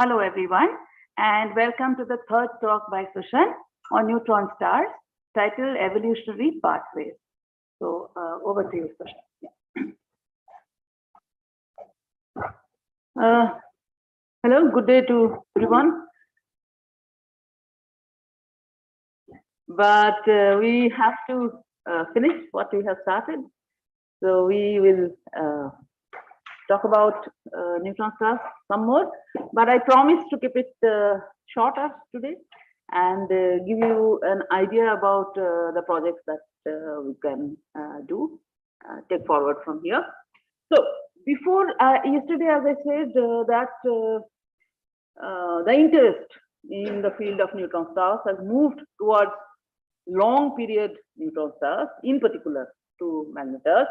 Hello everyone, and welcome to the third talk by Sushan on Neutron Stars, titled Evolutionary Pathways. So over to you, Sushan. Yeah. Hello, good day to everyone. But we have to finish what we have started. So we will talk about neutron stars some more, but I promise to keep it shorter today and give you an idea about the projects that we can take forward from here. So before yesterday, as I said, that the interest in the field of neutron stars has moved towards long period neutron stars, in particular to magnetars.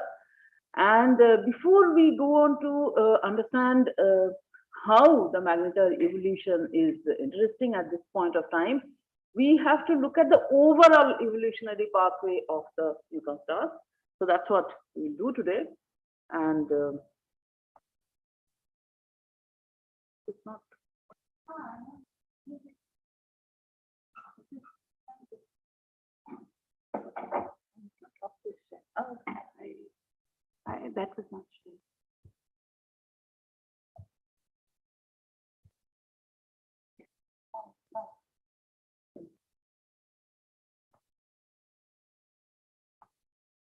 And before we go on to understand how the magnetar evolution is interesting at this point of time, we have to look at the overall evolutionary pathway of the neutron stars. So that's what we'll do today. And it's not. That was not true.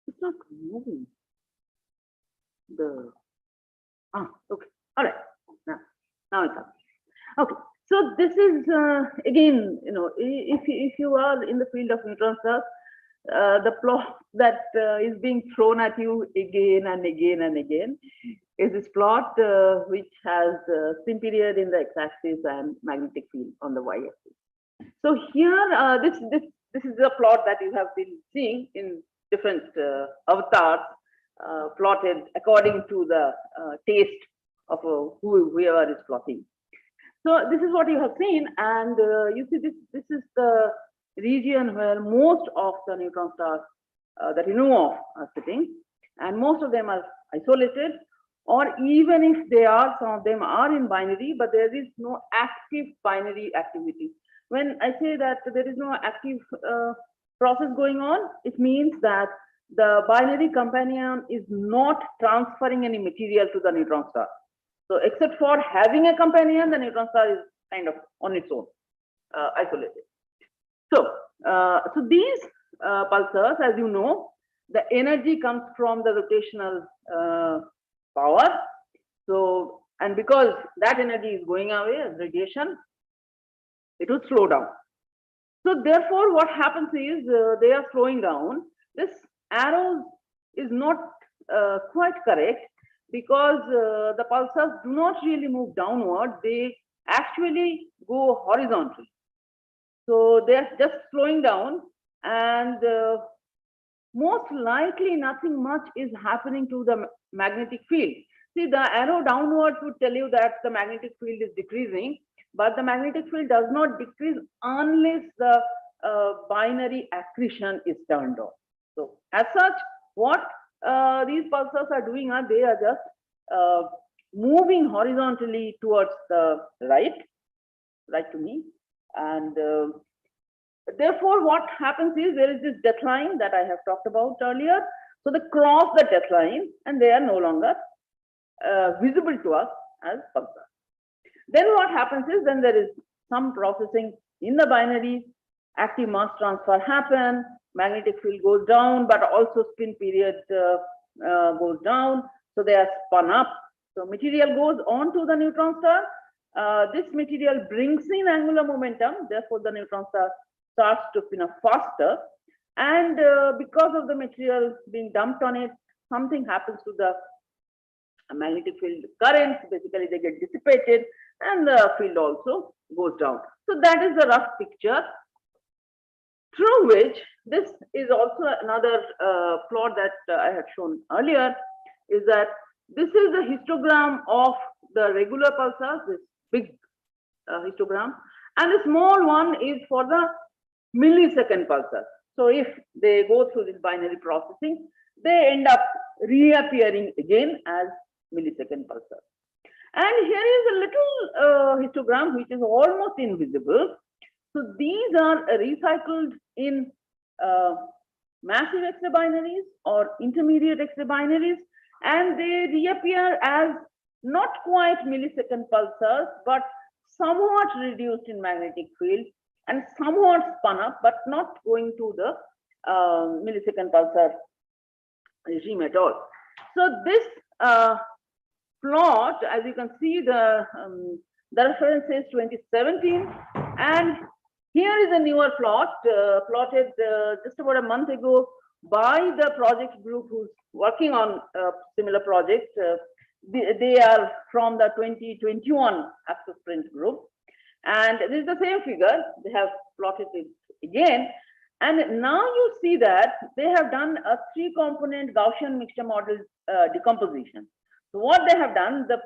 It's not moving. Okay. All right. Now it's up. Okay. So this is again, if you are in the field of neutron stars, the plot that is being thrown at you again and again and again is this plot which has spin period in the x-axis and magnetic field on the y-axis. So here, this is a plot that you have been seeing in different avatars plotted according to the taste of whoever is plotting. So this is what you have seen, and you see this is the region where most of the neutron stars that you know of are sitting, and most of them are isolated, or even if they are, some of them are in binary, but there is no active binary activity. When I say that there is no active process going on, it means that the binary companion is not transferring any material to the neutron star. So except for having a companion, the neutron star is kind of on its own, isolated. So, these pulsars, as you know, the energy comes from the rotational power. So, and because that energy is going away as radiation, it will slow down. So therefore, what happens is they are slowing down. This arrow is not quite correct because the pulsars do not really move downward. They actually go horizontally. So they're just slowing down, and most likely nothing much is happening to the magnetic field. See, the arrow downwards would tell you that the magnetic field is decreasing, but the magnetic field does not decrease unless the binary accretion is turned off. So as such, what these pulsars are doing are they are just moving horizontally towards the right to me. And therefore, what happens is there is this death line that I have talked about earlier. So they cross the death line and they are no longer visible to us as pulsars. Then what happens is then there is some processing in the binary, active mass transfer happen, magnetic field goes down, but also spin period goes down. So they are spun up. So material goes on to the neutron star. This material brings in angular momentum, therefore the neutron star starts to spin up faster, and because of the material being dumped on it, something happens to the magnetic field currents. Basically they get dissipated and the field also goes down. So that is the rough picture, through which this is also another plot that I had shown earlier, is that this is the histogram of the regular pulsars, this big histogram, and the small one is for the millisecond pulsar. So if they go through this binary processing, they end up reappearing again as millisecond pulsar. And here is a little histogram, which is almost invisible. So these are recycled in massive X-ray binaries or intermediate X-ray binaries, and they reappear as not quite millisecond pulsars, but somewhat reduced in magnetic field and somewhat spun up, but not going to the millisecond pulsar regime at all. So this plot, as you can see, the reference is 2017, and here is a newer plot plotted just about a month ago by the project group who's working on a similar project. They are from the 2021 Access Print group, and this is the same figure. They have plotted it again, and now you see that they have done a 3-component Gaussian mixture model decomposition. So what they have done, the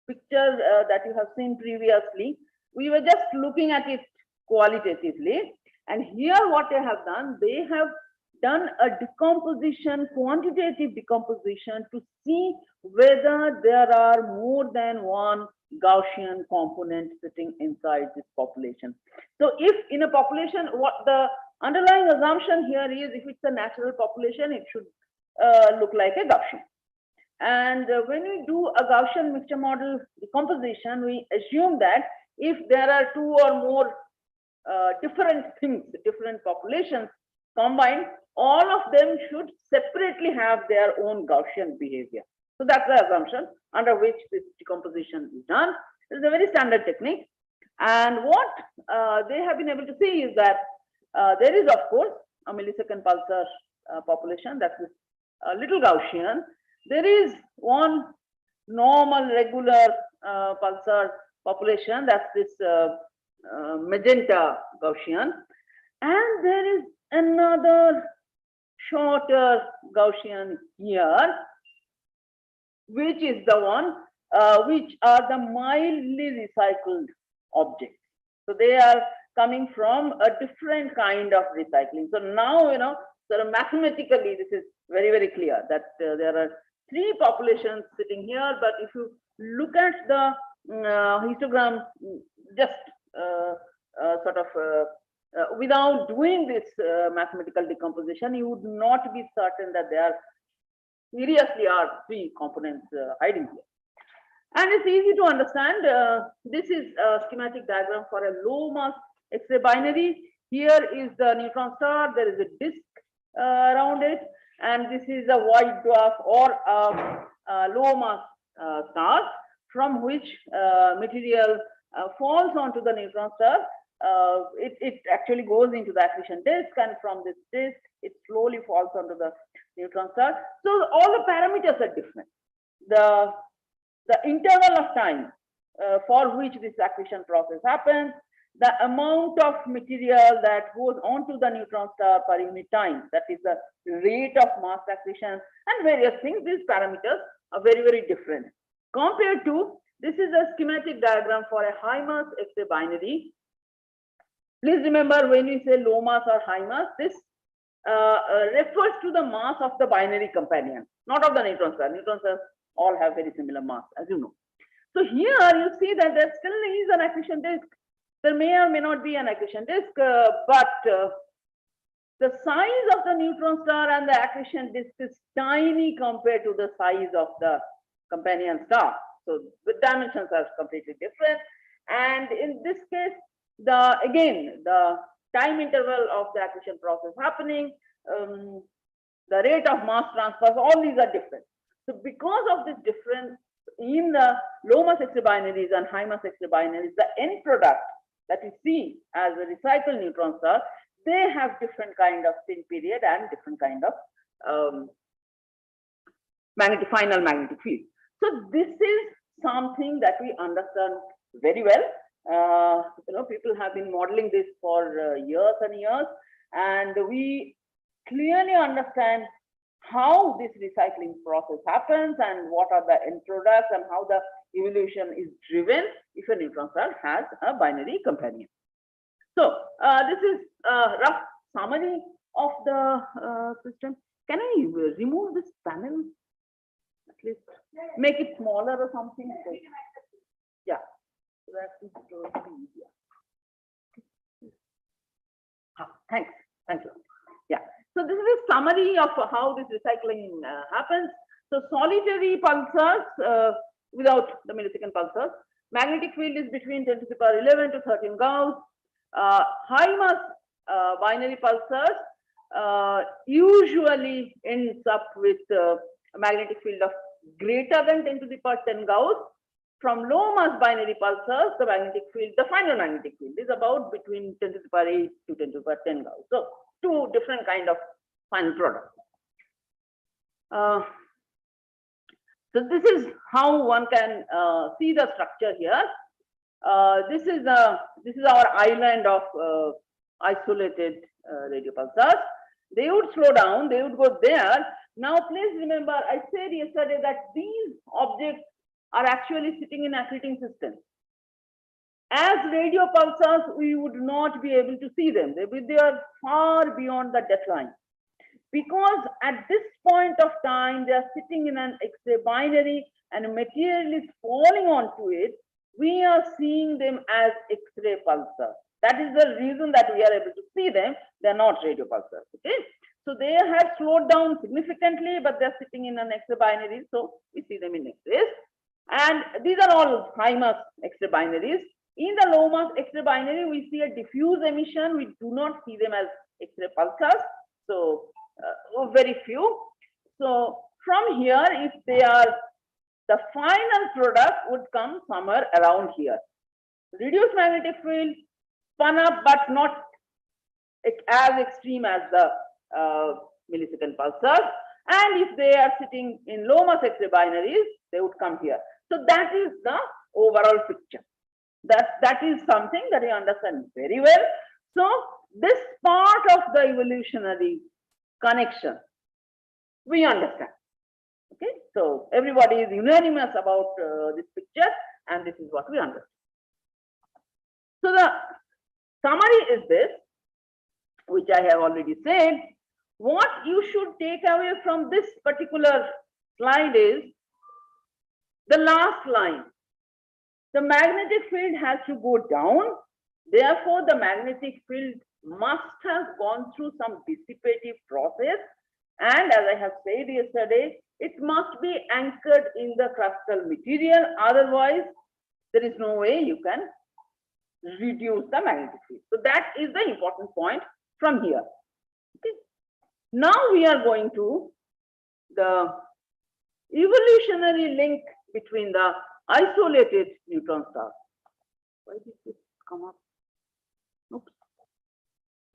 picture that you have seen previously, we were just looking at it qualitatively, and here what they have done a decomposition, quantitative decomposition, to see whether there are more than one Gaussian component sitting inside this population. So if in a population, what the underlying assumption here is, if it's a natural population, it should look like a Gaussian. And when we do a Gaussian mixture model decomposition, we assume that if there are 2 or more different things, different populations combined, all of them should separately have their own Gaussian behavior. So that's the assumption under which this decomposition is done. It's a very standard technique. And what they have been able to see is that there is, of course, a millisecond pulsar population, that's this little Gaussian. There is one normal regular pulsar population, that's this magenta Gaussian, and there is another shorter Gaussian here, which is the one which are the mildly recycled objects. So they are coming from a different kind of recycling. So now, you know, sort of mathematically, this is very, very clear that there are 3 populations sitting here. But if you look at the histogram, just without doing this mathematical decomposition, you would not be certain that there seriously are 3 components hiding here. And it's easy to understand. This is a schematic diagram for a low mass X-ray binary. Here is the neutron star. There is a disk around it, and this is a white dwarf or a low mass star from which material falls onto the neutron star. It actually goes into the accretion disk, and from this disk, it slowly falls onto the neutron star. So all the parameters are different. The interval of time for which this accretion process happens, the amount of material that goes onto the neutron star per unit time, that is the rate of mass accretion, and various things. These parameters are very, very different compared to, this is a schematic diagram for a high mass X-ray binary. Please remember, when we say low mass or high mass, this refers to the mass of the binary companion, not of the neutron star. Neutron stars all have very similar mass, as you know. So here you see that there still is an accretion disk. There may or may not be an accretion disk, but the size of the neutron star and the accretion disk is tiny compared to the size of the companion star. So the dimensions are completely different. And in this case, again, the time interval of the accretion process happening, the rate of mass transfers, all these are different. So because of this difference in the low mass X-ray binaries and high mass X-ray binaries, the end product that we see as a recycled neutron star, they have different kind of spin period and different kind of final magnetic field. So this is something that we understand very well. You know, people have been modeling this for years and years, and we clearly understand how this recycling process happens and what are the end products and how the evolution is driven if a neutron star has a binary companion. So this is a rough summary of the system. Can I remove this panel? At least make it smaller or something. So, yeah, that is going to be easier. Thanks. Thank you. Yeah. So this is a summary of how this recycling happens. So solitary pulsars without the millisecond pulsars. Magnetic field is between 10 to the power 11 to 13 Gauss. High mass binary pulsars usually ends up with a magnetic field of greater than 10 to the power 10 Gauss. From low mass binary pulsars, the magnetic field, the final magnetic field is about between 10 to the power 8 to 10 to the power 10 Gauss. So two different kind of final products. So this is how one can see the structure here. This is our island of isolated radio pulsars. They would slow down, they would go there. Now please remember, I said yesterday that these objects are actually sitting in accreting systems. As radio pulsars, we would not be able to see them. They are far beyond the deadline. Because at this point of time, they are sitting in an X-ray binary and material is falling onto it, we are seeing them as X-ray pulsars. That is the reason that we are able to see them. They are not radio pulsars. Okay. So they have slowed down significantly, but they're sitting in an X-ray binary. So we see them in X-rays. And these are all high mass X-ray binaries. In the low mass X-ray binary, we see a diffuse emission. We do not see them as X-ray pulsars. So very few. So from here, if they are, the final product would come somewhere around here. Reduced magnetic field, spun up, but not as extreme as the millisecond pulsars. And if they are sitting in low mass X-ray binaries, they would come here. So that is the overall picture. That is something that you understand very well. So this part of the evolutionary connection, we understand. Okay, so everybody is unanimous about this picture, and this is what we understand. So the summary is this, which I have already said. What you should take away from this particular slide is the last line. The magnetic field has to go down. Therefore, the magnetic field must have gone through some dissipative process. And as I have said yesterday, it must be anchored in the crustal material. Otherwise, there is no way you can reduce the magnetic field. So that is the important point from here. Okay. Now we are going to the evolutionary link between the isolated neutron stars. Why did this come up? Oops.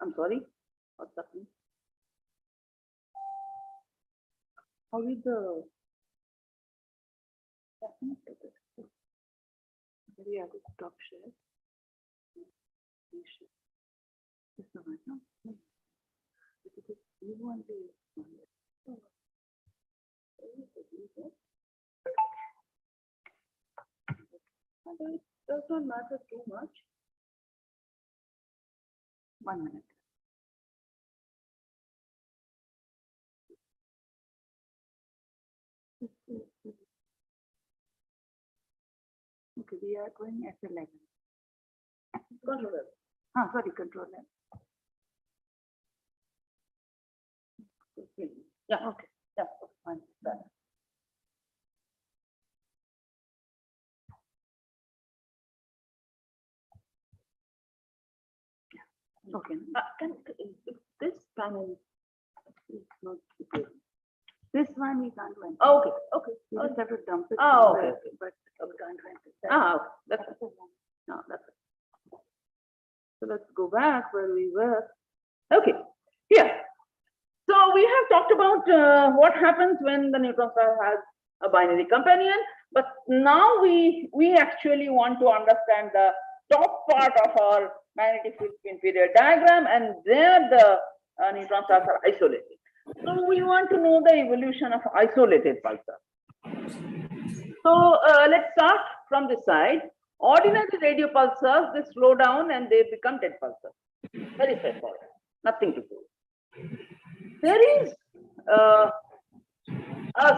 I'm sorry. What's happening? How is the maybe I could stop share. This is right now. Because you want to it does not matter too much. 1 minute. Okay, we are going at 11. Control L. Sorry, control L. Okay. Yeah, okay. Yeah, fine. Done. Okay. This panel is not good. This one we can't rent. Oh, okay. Okay. We just have to dump it. Oh, okay. But we can't rent it. Okay. That's it. No, that's it. So let's go back where we were. Okay. Here. So we have talked about what happens when the neutron star has a binary companion, but now we actually want to understand the top part of our magnetic field spin period diagram, and there the neutron stars are isolated. So we want to know the evolution of isolated pulsars. So let's start from this side. Ordinary radio pulsars, they slow down and they become dead pulsars. Very straightforward, nothing to do. There is a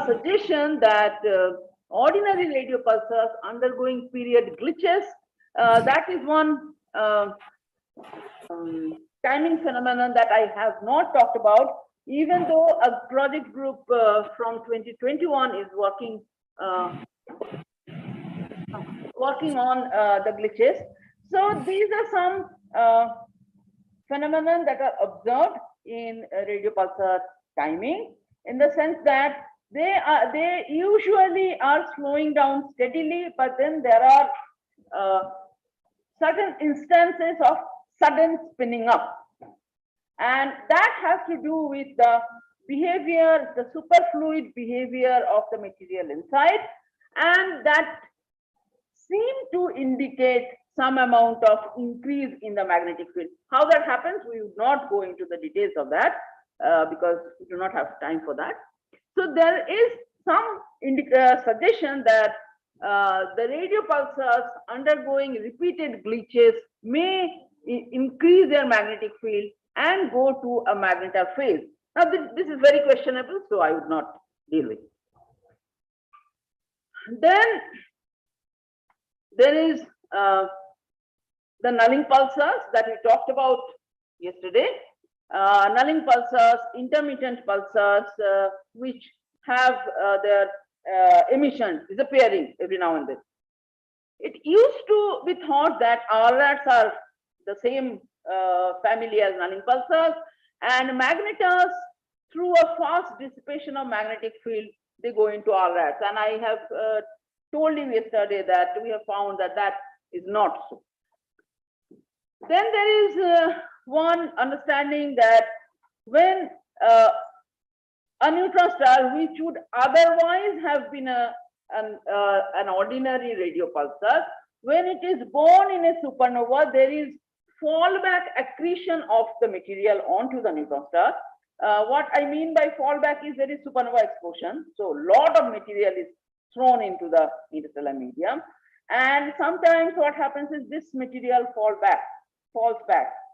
suggestion that ordinary radio pulsars undergoing period glitches That is one timing phenomenon that I have not talked about, even though a project group from 2021 is working on the glitches. So these are some phenomena that are observed in radio pulsar timing, in the sense that they usually are slowing down steadily, but then there are certain instances of sudden spinning up, and that has to do with the behavior, the superfluid behavior of the material inside, and that seem to indicate some amount of increase in the magnetic field. How that happens, we would not go into the details of that because we do not have time for that. So there is some suggestion that the radio pulsars undergoing repeated glitches may increase their magnetic field and go to a magnetar phase. Now this is very questionable, so I would not deal with it. Then there is the nulling pulsars that we talked about yesterday. Nulling pulsars, intermittent pulsars, which have their emission disappearing every now and then. It used to be thought that RRATs are the same family as nulling pulsars, and magnetars, through a fast dissipation of magnetic field, they go into RRATs. And I have told you yesterday that we have found that that is not so. Then there is one understanding that when a neutron star, which would otherwise have been an ordinary radio pulsar, when it is born in a supernova, there is fallback accretion of the material onto the neutron star. What I mean by fallback is there is supernova explosion, so a lot of material is thrown into the interstellar medium, and sometimes what happens is this material falls back.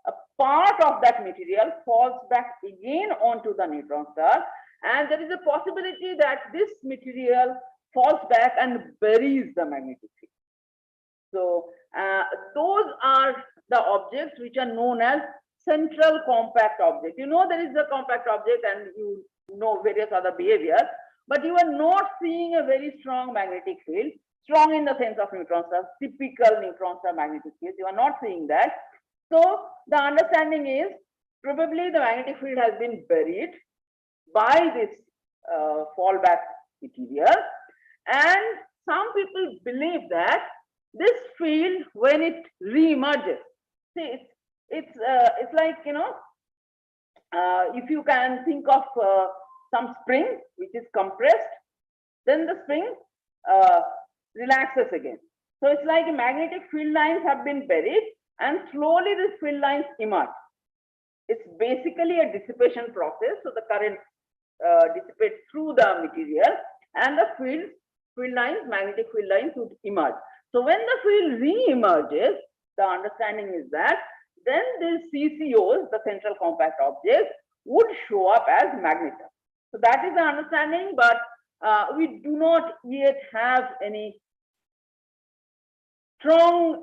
A part of that material falls back again onto the neutron star, and there is a possibility that this material falls back and buries the magnetic field. So those are the objects which are known as central compact object. You know there is a compact object and you know various other behaviors, but you are not seeing a very strong magnetic field, strong in the sense of neutron stars, typical neutron star magnetic field. You are not seeing that. So the understanding is probably the magnetic field has been buried by this fallback material, and some people believe that this field, when it re-emerges, see, it's like, you know, if you can think of some spring which is compressed, then the spring relaxes again. So it's like magnetic field lines have been buried, and slowly these field lines emerge. It's basically a dissipation process. So the current dissipates through the material, and the field lines, magnetic field lines would emerge. So when the field re-emerges, the understanding is that then these CCOs, the central compact objects, would show up as magnetars. So that is the understanding, but we do not yet have any strong,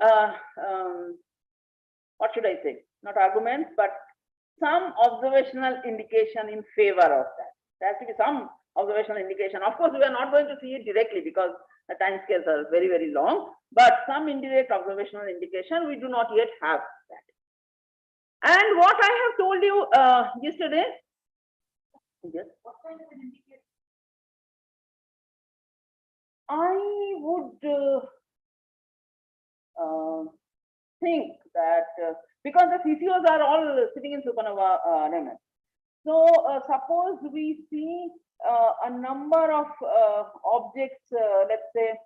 what should I say, not arguments, but some observational indication in favor of that. There has to be some observational indication. Of course, we are not going to see it directly because the time scales are very, very long, but some indirect observational indication, we do not yet have that. And what I have told you yesterday, yes, what kind of an indicator? I would think that because the CCOs are all sitting in supernova remnants. So suppose we see a number of objects, let's say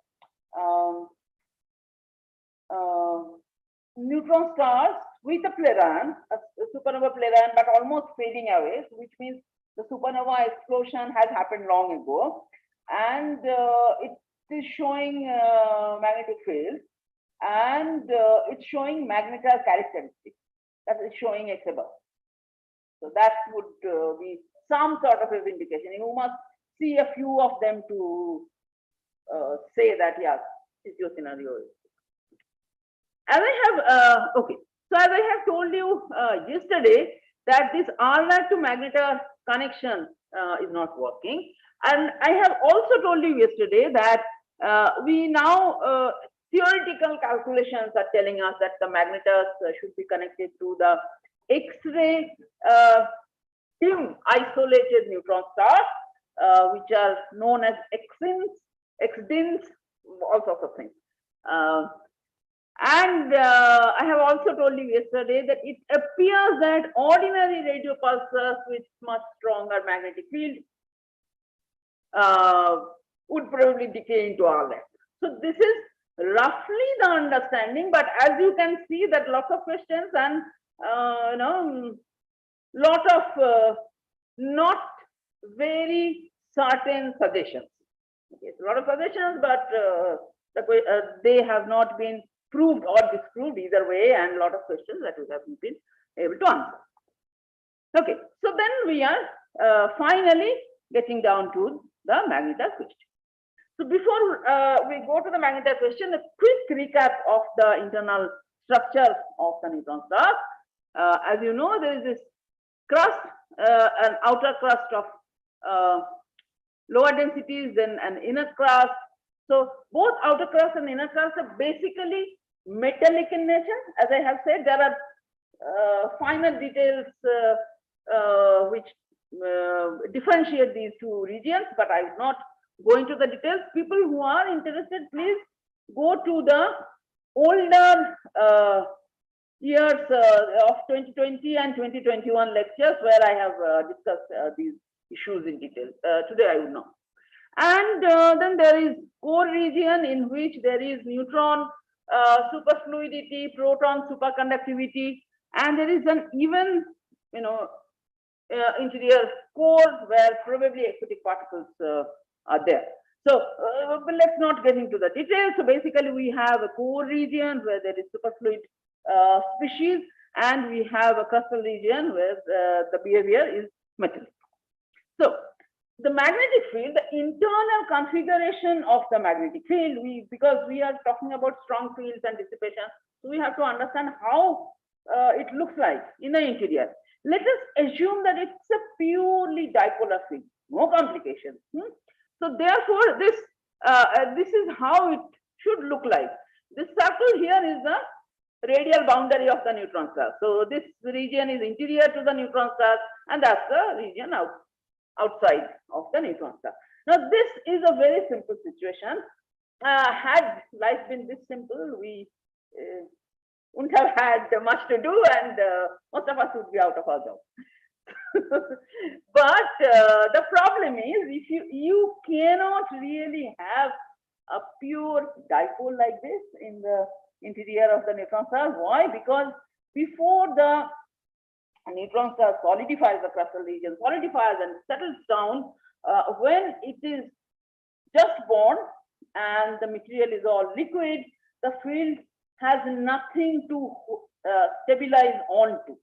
neutron stars with a pleuron, a supernova pleuron, but almost fading away, which means the supernova explosion has happened long ago, and it is showing magnetic field, and it's showing magnetar characteristics, that is showing X above. So that would be some sort of an indication. You must see a few of them to say that, yeah, is your scenario. as I have, okay, so as I have told you yesterday, that this RLAC to magnetar connection is not working. And I have also told you yesterday that we now, theoretical calculations are telling us that the magnetars should be connected to the X-ray dim isolated neutron stars, which are known as X-DINs, all sorts of things. And I have also told you yesterday that it appears that ordinary radio pulsars with much stronger magnetic field would probably decay into RLAC. So this is roughly the understanding, but as you can see that lots of questions and lot of not very certain suggestions. Okay, so a lot of suggestions, but they have not been proved or disproved either way, and a lot of questions that we haven't been able to answer. Okay, so then we are finally getting down to the magnetar question. So before we go to the magnetar question, a quick recap of the internal structure of the neutron star. As you know, there is this crust, an outer crust of lower densities, then an inner crust. So both outer crust and inner crust are basically metallic in nature. As I have said, there are finer details which differentiate these two regions, but I will not go into the details. People who are interested, please go to the older years of 2020 and 2021 lectures where I have discussed these issues in detail. Today I will not. And then there is core region in which there is neutron superfluidity, proton superconductivity, and there is an even, interior core where probably exotic particles are there. So but let's not get into the details. So basically we have a core region where there is superfluid species, and we have a crustal region where the behavior is metallic. So the magnetic field, the internal configuration of the magnetic field, because we are talking about strong fields and dissipation, so we have to understand how it looks like in the interior. Let us assume that it's a purely dipolar field, no complications. So therefore, this is how it should look like. This circle here is the radial boundary of the neutron star. So this region is interior to the neutron star, and that's the region outside of the neutron star. Now this is a very simple situation. Had life been this simple, we wouldn't have had much to do, and most of us would be out of our jobs. But the problem is, if you cannot really have a pure dipole like this in the interior of the neutron star. Why? Because before the neutron star solidifies, the crustal region solidifies and settles down, when it is just born and the material is all liquid, the field has nothing to stabilize onto.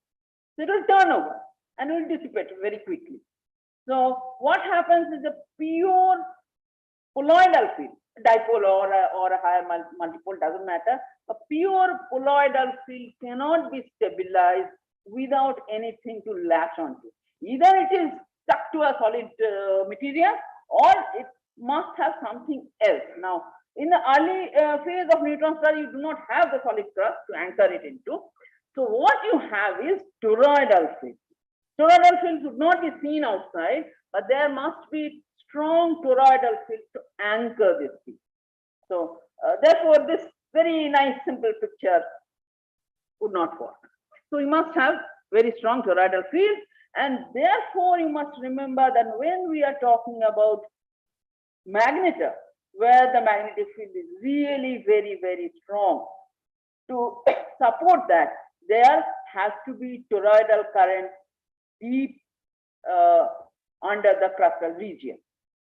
So it will turn over and will dissipate very quickly. So what happens is a pure poloidal field, dipole or a higher multipole, doesn't matter. A pure poloidal field cannot be stabilized without anything to latch onto. Either it is stuck to a solid material, or it must have something else. Now, in the early phase of neutron star, you do not have the solid crust to anchor it into. So what you have is toroidal fields. Toroidal fields would not be seen outside, but there must be strong toroidal fields to anchor this field. So therefore, this very nice simple picture would not work. So you must have very strong toroidal fields, and therefore you must remember that when we are talking about magnetar, where the magnetic field is really very, very strong, to support that, there has to be toroidal current deep under the crustal region.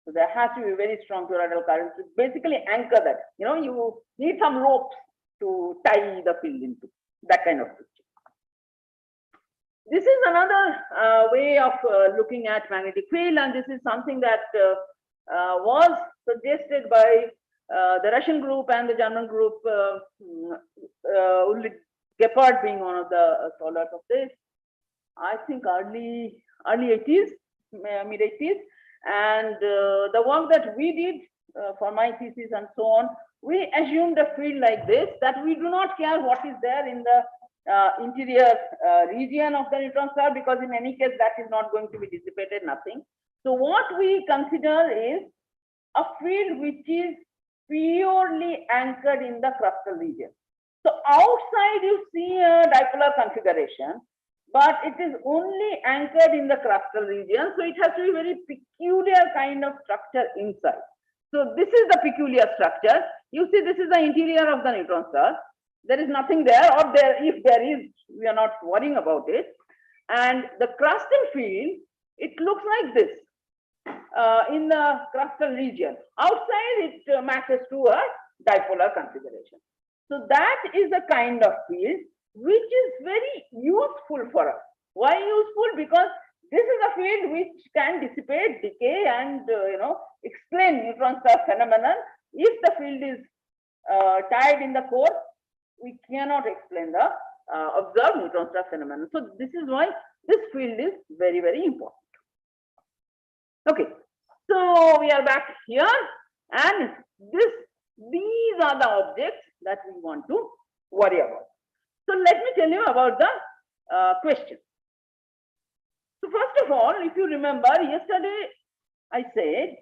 So there has to be very strong toroidal current to basically anchor that. You need some ropes to tie the field into, that kind of picture. This is another way of looking at magnetic field, and this is something that was suggested by the Russian group and the German group, Ulrich Gepard being one of the scholars of this, I think early 80s, mid 80s, and the work that we did for my thesis and so on, we assumed a field like this, that we do not care what is there in the interior region of the neutron star, because in any case that is not going to be dissipated, nothing. So what we consider is a field which is purely anchored in the crustal region. So outside you see a dipolar configuration, but it is only anchored in the crustal region. So it has to be very peculiar kind of structure inside. So this is the peculiar structure. You see, this is the interior of the neutron star. There is nothing there, or there, if there is, we are not worrying about it. And the crustal field, it looks like this in the crustal region. Outside, it matches to a dipolar configuration. So that is the kind of field which is very useful for us. Why useful? Because this is a field which can dissipate, decay, and explain neutron star phenomenon. If the field is tied in the core, we cannot explain the observed neutron star phenomenon. So this is why this field is very, very important. Okay, so we are back here, and these are the objects that we want to worry about. So let me tell you about the question. So first of all, if you remember, yesterday I said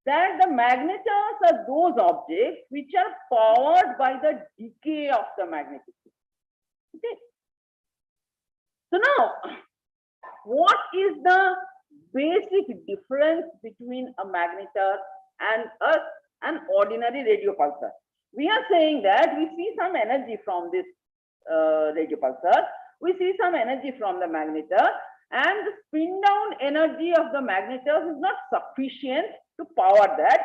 that the magnetars are those objects which are powered by the decay of the magnetic field. Okay. So now, what is the basic difference between a magnetar and an ordinary radio pulsar? We are saying that we see some energy from this radio pulsar, we see some energy from the magnetar, and the spin down energy of the magnetars is not sufficient to power that.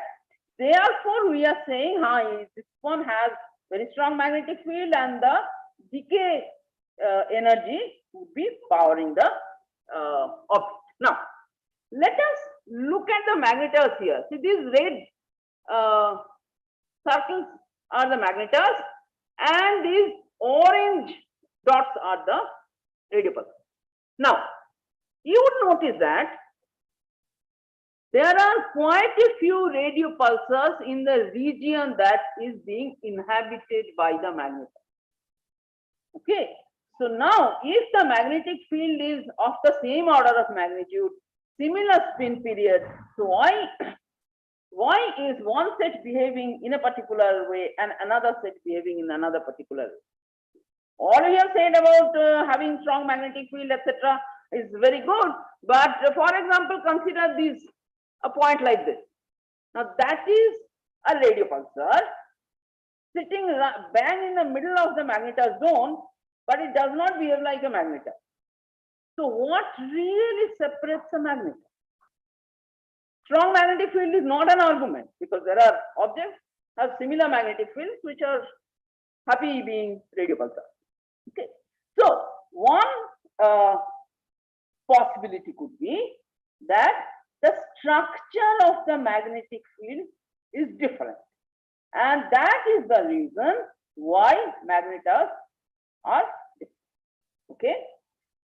Therefore, we are saying, this one has very strong magnetic field, and the decay energy would be powering the object. Now, let us look at the magnetars here. See, these red circles are the magnetars, and these orange dots are the radio pulsars. Now, you would notice that there are quite a few radio pulsars in the region that is being inhabited by the magnetar. Okay, so now if the magnetic field is of the same order of magnitude, similar spin period, so why is one set behaving in a particular way and another set behaving in another particular way? All we have said about having strong magnetic field, etc., is very good. But for example, consider a point like this. Now that is a radio pulsar sitting bang in the middle of the magnetar zone, but it does not behave like a magnetar. So what really separates a magnetar? Strong magnetic field is not an argument, because there are objects have similar magnetic fields which are happy being radio pulsars. Okay, so one possibility could be that the structure of the magnetic field is different, and that is the reason why magnetars are different. Okay,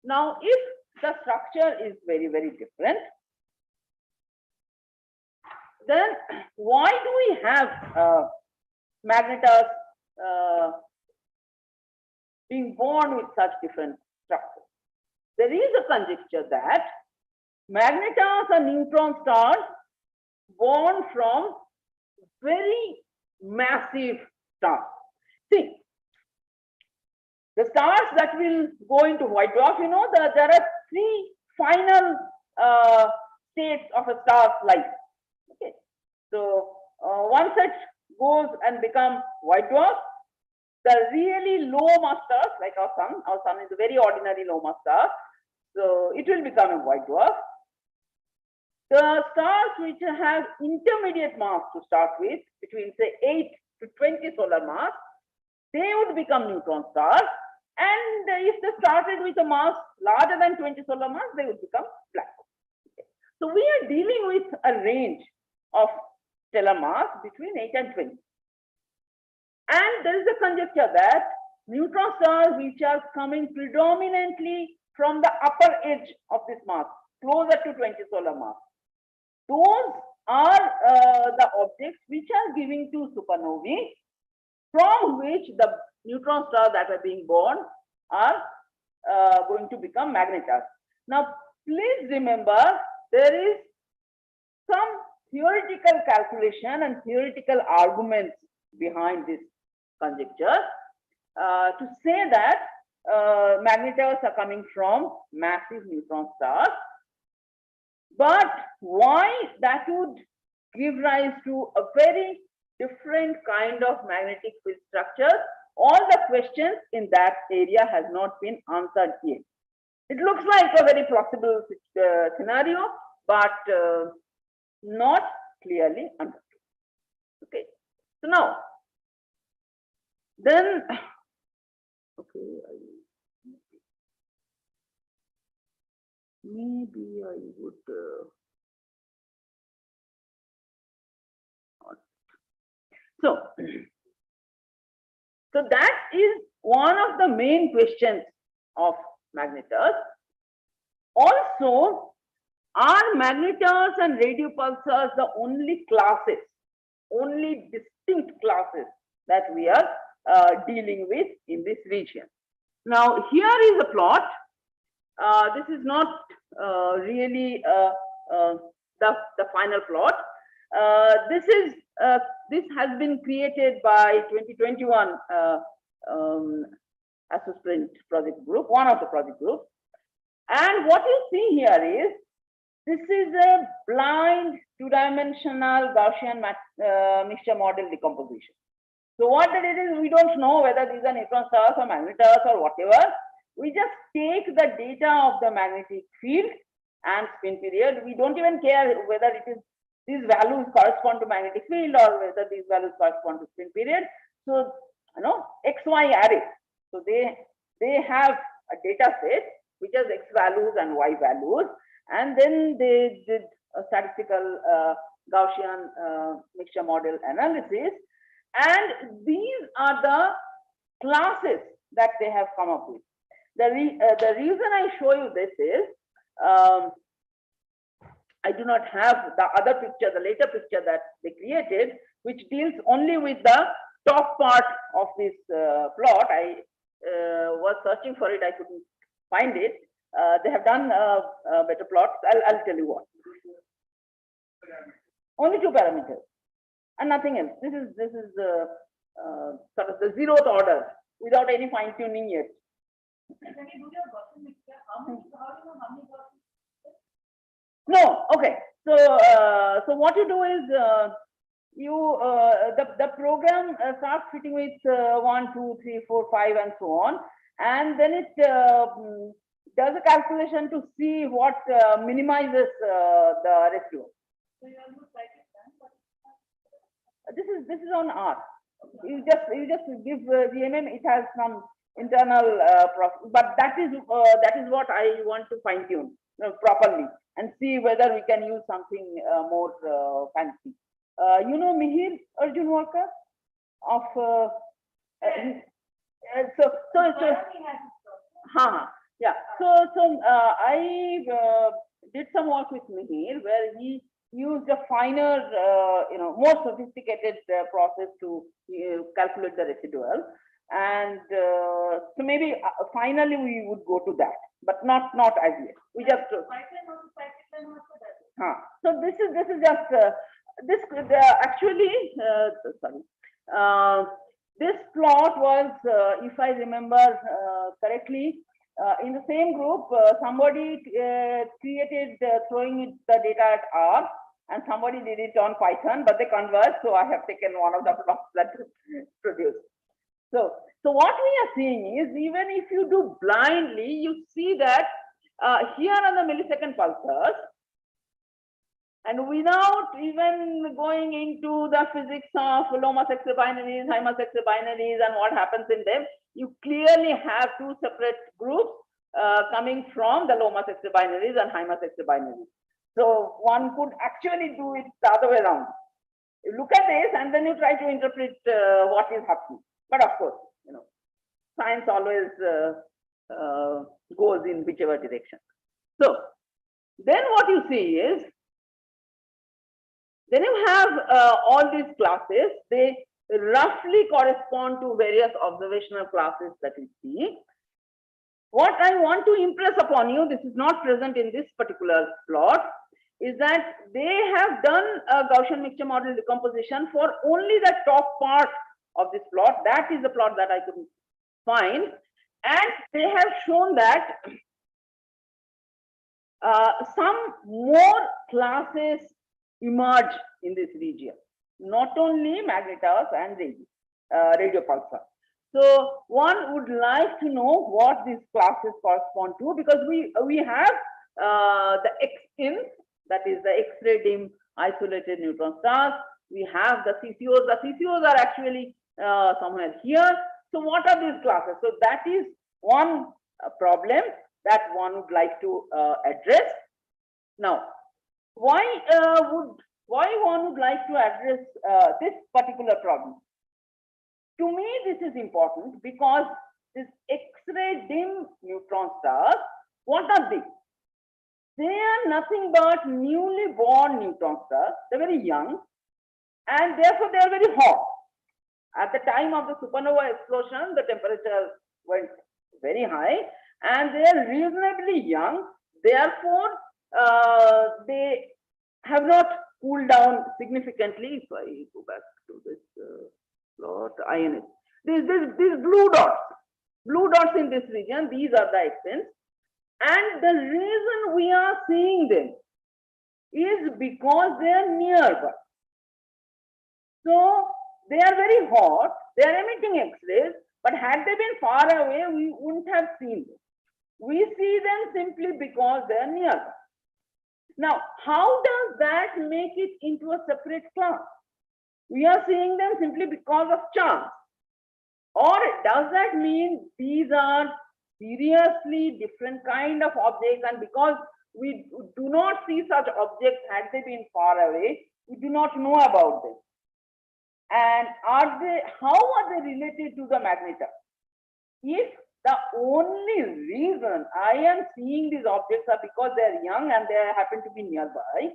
now if the structure is very, very different, then why do we have magnetars being born with such different structures? There is a conjecture that magnetars are neutron stars born from very massive stars. See, the stars that will go into white dwarf, there are three final states of a star's life. Okay, so one set goes and becomes white dwarf. The really low mass stars, like our sun is a very ordinary low mass star, so it will become a white dwarf. The stars which have intermediate mass to start with, between say 8 to 20 solar mass, they would become neutron stars. And if they started with a mass larger than 20 solar mass, they would become black holes. Okay. So we are dealing with a range of stellar mass between 8 and 20. And there is a conjecture that neutron stars which are coming predominantly from the upper edge of this mass, closer to 20 solar mass, those are the objects which are giving to supernovae, from which the neutron stars that are being born are going to become magnetars. Now, please remember, there is some theoretical calculation and theoretical arguments behind this conjecture to say that magnetars are coming from massive neutron stars. But why that would give rise to a very different kind of magnetic field structure? All the questions in that area has not been answered yet. It looks like a very plausible scenario, but not clearly understood. Okay, so now, then, okay, maybe I would. So that is one of the main questions of magnetars. Also, are magnetars and radio pulsars the only classes, only distinct classes that we are dealing with in this region? Now, here is a plot. This is not really the final plot. This has been created by 2021 ASUSprint project group, one of the project groups. And what you see here is, this is a blind two-dimensional Gaussian mixture model decomposition. So what it is, we don't know whether these are neutron stars or magnetars or whatever. We just take the data of the magnetic field and spin period. We don't even care whether it is these values correspond to magnetic field or whether these values correspond to spin period. So, you know, XY array. So they have a data set which has X values and Y values, and then they did a statistical Gaussian mixture model analysis, and these are the classes that they have come up with. The reason I show you this is, I do not have the other picture, the later picture that they created, which deals only with the top part of this plot. I was searching for it, I couldn't find it. They have done better plots. I'll tell you what. Only 2 parameters and nothing else. This is sort of the 0th order without any fine tuning yet. Can you do your Gaussian mixture? How do you know how many Gaussian? No, okay. So what you do is the program starts fitting with 1, 2, 3, 4, 5, and so on, and then it does a calculation to see what minimizes the residual. So you almost like it. This is on R. You just give GMM. It has some internal process, but that is what I want to fine tune properly and see whether we can use something more fancy. You know Mihir Arjun Walker of yeah. So I did some work with Mihir where he used a finer, more sophisticated process to calculate the residual. And so maybe finally we would go to that, but not as yet. We just so this is just actually sorry. This plot was, if I remember correctly, in the same group, somebody created throwing the data at R, and somebody did it on Python, but they converged. So I have taken one of the plots that produced. So what we are seeing is, even if you do blindly, you see that here are the millisecond pulsars, and without even going into the physics of low mass X-ray binaries, high mass X-ray binaries, and what happens in them, you clearly have 2 separate groups coming from the low mass X-ray binaries and high mass X-ray binaries. So one could actually do it the other way around. You look at this and then you try to interpret what is happening. But of course, science always goes in whichever direction. So then what you see is, then you have all these classes. They roughly correspond to various observational classes that we see. What I want to impress upon you, this is not present in this particular plot, is that they have done a Gaussian mixture model decomposition for only the top part of this plot. That is the plot that I couldn't find. And they have shown that some more classes emerge in this region, not only magnetars and radio pulsar. So one would like to know what these classes correspond to, because we have the X-ins, that is the X-ray dim isolated neutron stars. We have the CCOs. The CCOs are actually somewhere here. So what are these classes? So that is one problem that one would like to address. Now, why one would like to address this particular problem? To me, this is important because this X-ray dim neutron stars, what are they? They are nothing but newly born neutron stars. They're very young and therefore they are very hot. At the time of the supernova explosion, the temperature went very high and they are reasonably young. Therefore, they have not cooled down significantly. If I go back to this plot, INS. These blue dots in this region, these are the X-ins. And the reason we are seeing them is because they are nearby. So they are very hot, they are emitting X-rays, but had they been far away, we wouldn't have seen them. We see them simply because they are nearby. Now, how does that make it into a separate class? We are seeing them simply because of chance. Or does that mean these are seriously different kind of objects, and because we do not see such objects had they been far away, we do not know about them? And how are they related to the magnetar? If the only reason I am seeing these objects are because they are young and they happen to be nearby,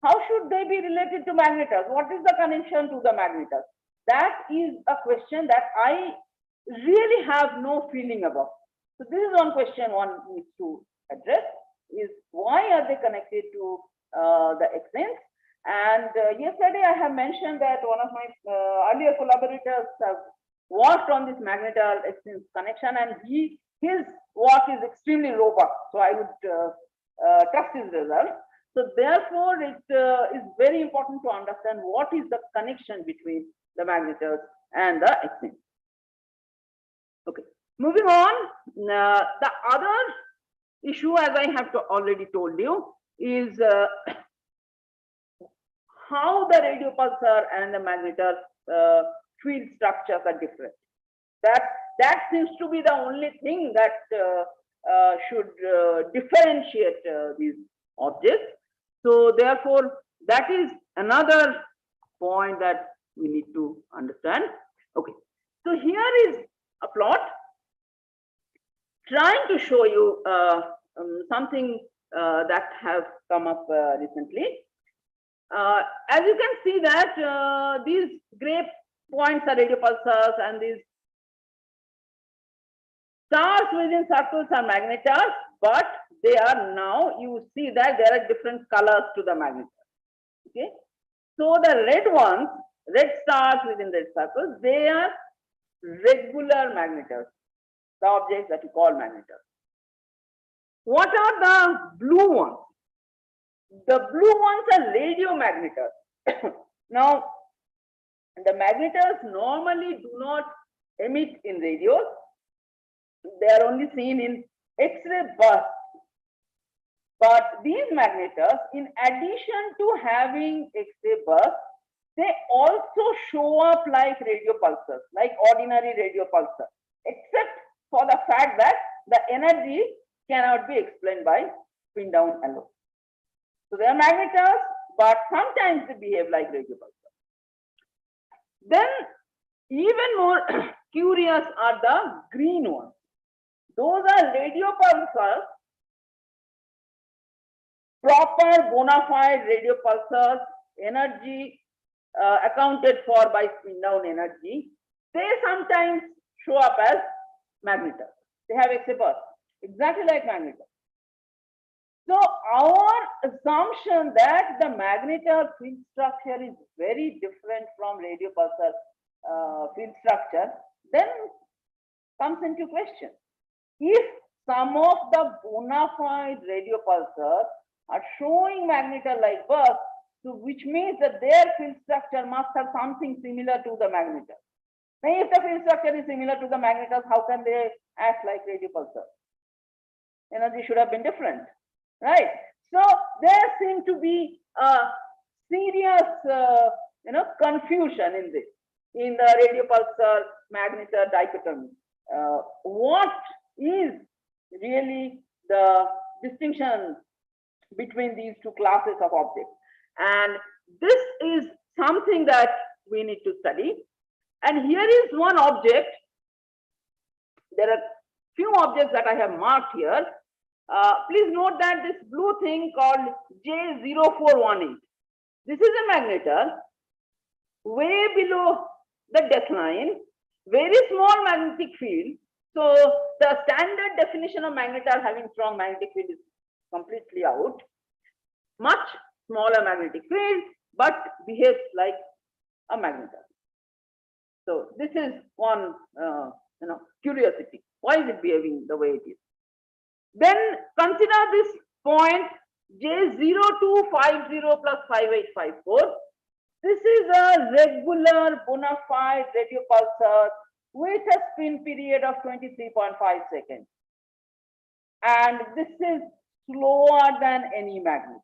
how should they be related to magnetars? What is the connection to the magnetars? That is a question that I really have no feeling about. So this is one question one needs to address, is why are they connected to the X-ins? And yesterday I have mentioned that one of my earlier collaborators have worked on this magnetar X-ins connection, and his work is extremely robust. So I would trust his results. So therefore, it is very important to understand what is the connection between the magnetars and the X-ins. Okay, moving on. The other issue, as I have already told you, is how the radio pulsar and the magnetar field structures are different. That seems to be the only thing that should differentiate these objects. So therefore, that is another point that we need to understand. Okay, so here is a plot trying to show you something that has come up recently. As you can see that these gray points are radio pulsars and these stars within circles are magnetars, but they are now, you see that there are different colors to the magnetar. Okay, so the red ones, red stars within red circles, they are regular magnetars, the objects that we call magnetars. What are the blue ones? The blue ones are radio magnetars. Now, the magnetars normally do not emit in radios. They are only seen in X-ray bursts. But these magnetars, in addition to having X-ray bursts, they also show up like radio pulsars, like ordinary radio pulsar, except for the fact that the energy cannot be explained by spin down alone. So they are magnetars, but sometimes they behave like radio pulsars. Then even more curious are the green ones. Those are radio pulsars, proper bona fide radio pulsars, energy accounted for by spin down energy. They sometimes show up as magnetars. They have excipers, exactly like magnetars. So our assumption that the magnetar field structure is very different from radio pulsar field structure then comes into question. If some of the bona fide radio pulsars are showing magnetar-like bursts, so which means that their field structure must have something similar to the magnetar. Now, if the field structure is similar to the magnetars, how can they act like radio pulsars? Energy should have been different, right? So there seems to be a serious, confusion in this, in the radio pulsar magnetar dichotomy. What is really the distinction between these two classes of objects? And this is something that we need to study. And here is one object. There are few objects that I have marked here. Please note that this blue thing called J0418. This is a magnetar way below the death line, very small magnetic field. So the standard definition of magnetar having strong magnetic field is completely out. Much smaller magnetic field, but behaves like a magnetar. So this is one curiosity. Why is it behaving the way it is? Then consider this point J0250 plus 5854. This is a regular bona fide radio pulsar with a spin period of 23.5 seconds. And this is slower than any magnetar.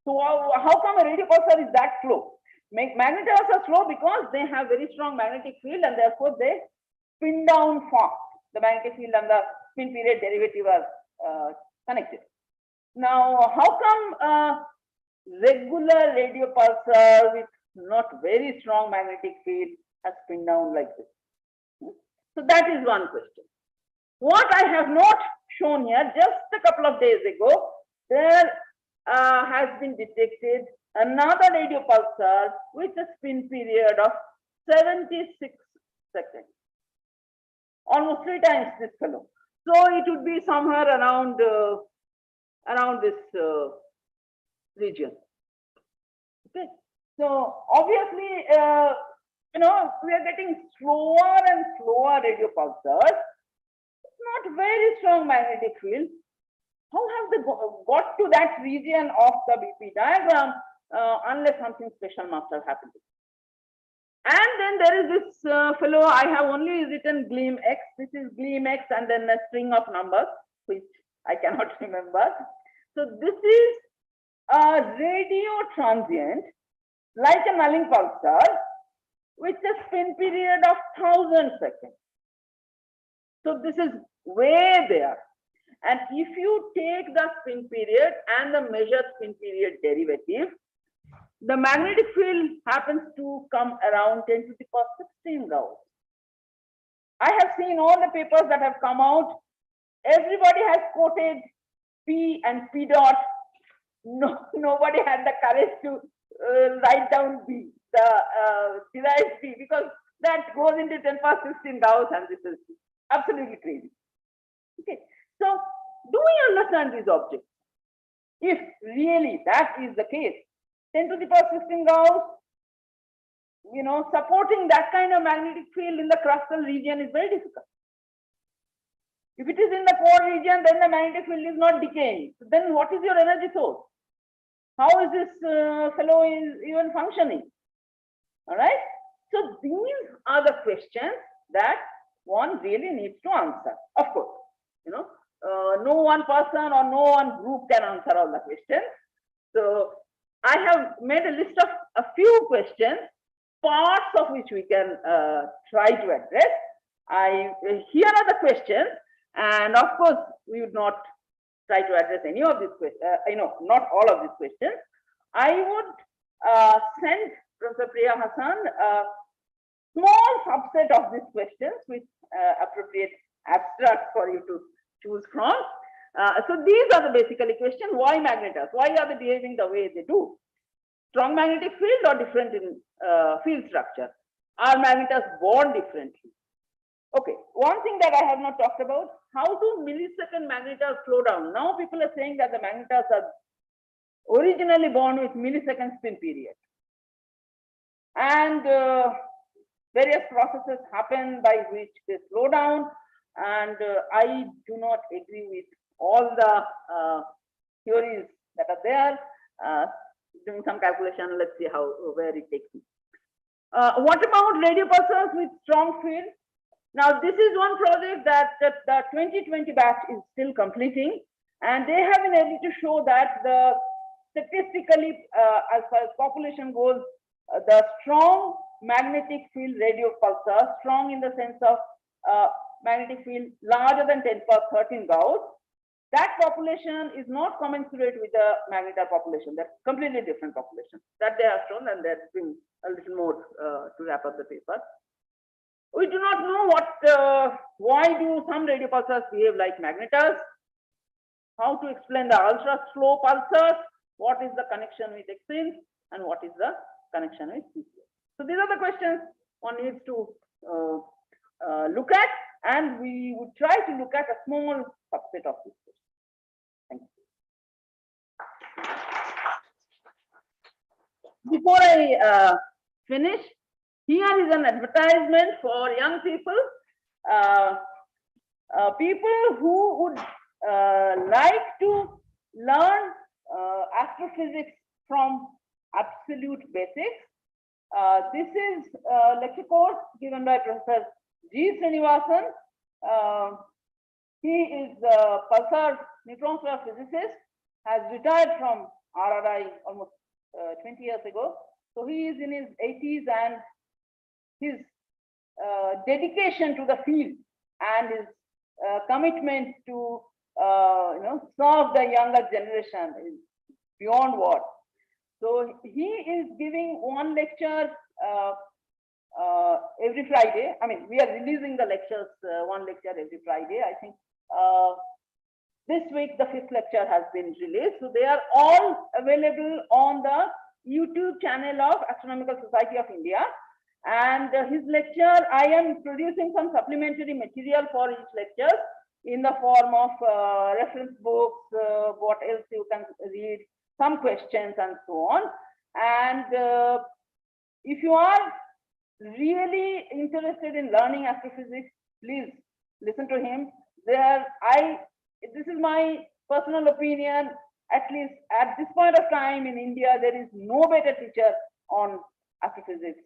So how come a radio pulsar is that slow? Magnetars are slow because they have very strong magnetic field and therefore they spin down fast. The magnetic field and the spin period derivative are connected. Now, how come regular radio pulsar with not very strong magnetic field has spin down like this? So that is one question. What I have not shown here, just a couple of days ago, there has been detected another radio pulsar with a spin period of 76 seconds. Almost 3 times this fellow. So it would be somewhere around this region. Okay. So obviously, we are getting slower and slower radio pulsars. It's not very strong magnetic field. How have they got to that region of the BP diagram unless something special must have happened? And then there is this fellow, I have only written gleam X. This is gleam X and then a string of numbers, which I cannot remember. So this is a radio transient, like a nulling pulsar, with a spin period of 1000 seconds. So this is way there. And if you take the spin period and the measured spin period derivative, the magnetic field happens to come around 10 to the power 16 Gauss. I have seen all the papers that have come out. Everybody has quoted P and P dot. No, nobody had the courage to write down B, the derived B, because that goes into 10 to the power 16 Gauss, and this is absolutely crazy. Okay, so do we understand these objects? If really that is the case, 10 to the power 16 Gauss, supporting that kind of magnetic field in the crustal region is very difficult. If it is in the core region, then the magnetic field is not decaying. So then what is your energy source? How is this fellow even functioning? All right. So these are the questions that one really needs to answer. Of course, no one person or no one group can answer all the questions. So I have made a list of a few questions, parts of which we can try to address. Here are the questions, and of course, we would not try to address any of these questions, not all of these questions. I would send Professor Priya Hassan a small subset of these questions with appropriate abstracts for you to choose from. So these are the basically questions. Why magnetars? Why are they behaving the way they do? Strong magnetic field or different in field structure? Are magnetars born differently? Okay, one thing that I have not talked about, how do millisecond magnetars slow down? Now people are saying that the magnetars are originally born with millisecond spin period. And various processes happen by which they slow down. And I do not agree with all the theories that are there. Doing some calculation, let's see where it takes me. What about radio pulsars with strong field? Now, this is one project that the 2020 batch is still completing, and they have been able to show that the statistically, as far as population goes, the strong magnetic field radio pulsar, strong in the sense of magnetic field larger than 10^13 Gauss, that population is not commensurate with the magnetar population. That's completely different population that they have shown, and there's been a little more to wrap up the paper. We do not know why do some radio pulsars behave like magnetars, how to explain the ultra slow pulsars, what is the connection with X-rays, and what is the connection with CCS. So these are the questions one needs to look at, and we would try to look at a small subset of these questions. Thank you. Before I finish, here is an advertisement for young people, people who would like to learn astrophysics from absolute basics. This is a lecture course given by Professor G. Srinivasan. He is a Pulsar Neutron Star physicist, has retired from RRI almost 20 years ago. So he is in his 80s, and his dedication to the field and his commitment to serve the younger generation is beyond words. So he is giving one lecture every Friday. I mean, we are releasing the lectures, one lecture every Friday. I think this week the 5th lecture has been released. So they are all available on the YouTube channel of Astronomical Society of India. And his lecture, I am producing some supplementary material for each lecture in the form of reference books, what else you can read, some questions, and so on. And if you are really interested in learning astrophysics, please listen to him. This is my personal opinion, at least at this point of time in India, there is no better teacher on astrophysics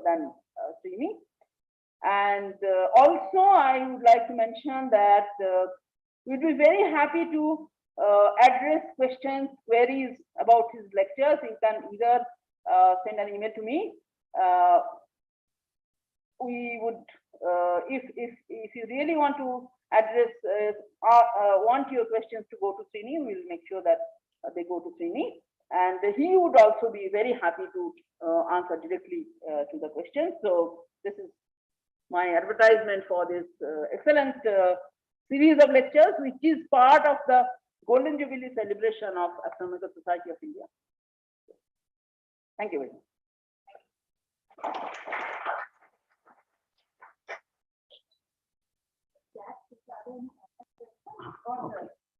than Srini. And also, I would like to mention that we'd be very happy to address questions, queries about his lectures. You can either send an email to me. We would, if you really want to address, want your questions to go to Srini, we'll make sure that they go to Srini. And he would also be very happy to answer directly to the questions. So this is my advertisement for this excellent series of lectures, which is part of the Golden Jubilee celebration of Astronomical Society of India. Thank you very much.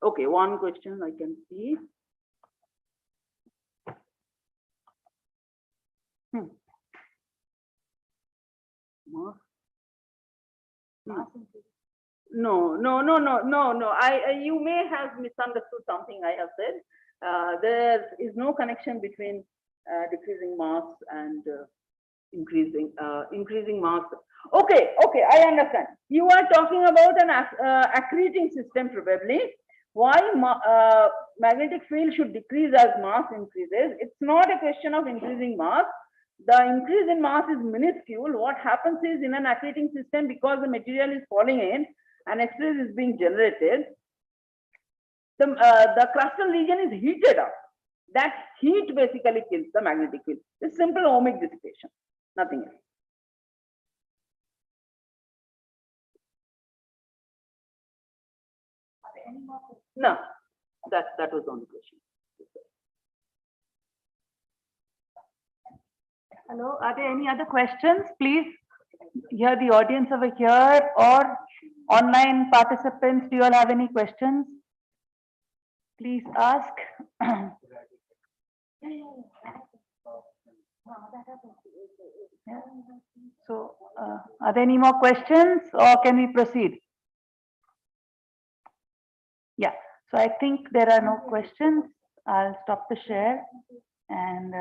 Okay, one question I can see. No. You may have misunderstood something I have said. There is no connection between decreasing mass and increasing mass. Okay, I understand. You are talking about an accreting system, probably. Why magnetic field should decrease as mass increases? It's not a question of increasing mass. The increase in mass is minuscule. What happens is, in an accreting system, because the material is falling in and X-rays is being generated, the crustal region is heated up. That heat basically kills the magnetic field. It's simple ohmic dissipation, nothing else. No, that was the only question. Hello, are there any other questions? Please, here the audience over here or online participants, do you all have any questions? Please ask. So, are there any more questions or can we proceed? Yeah, so I think there are no questions. I'll stop the share and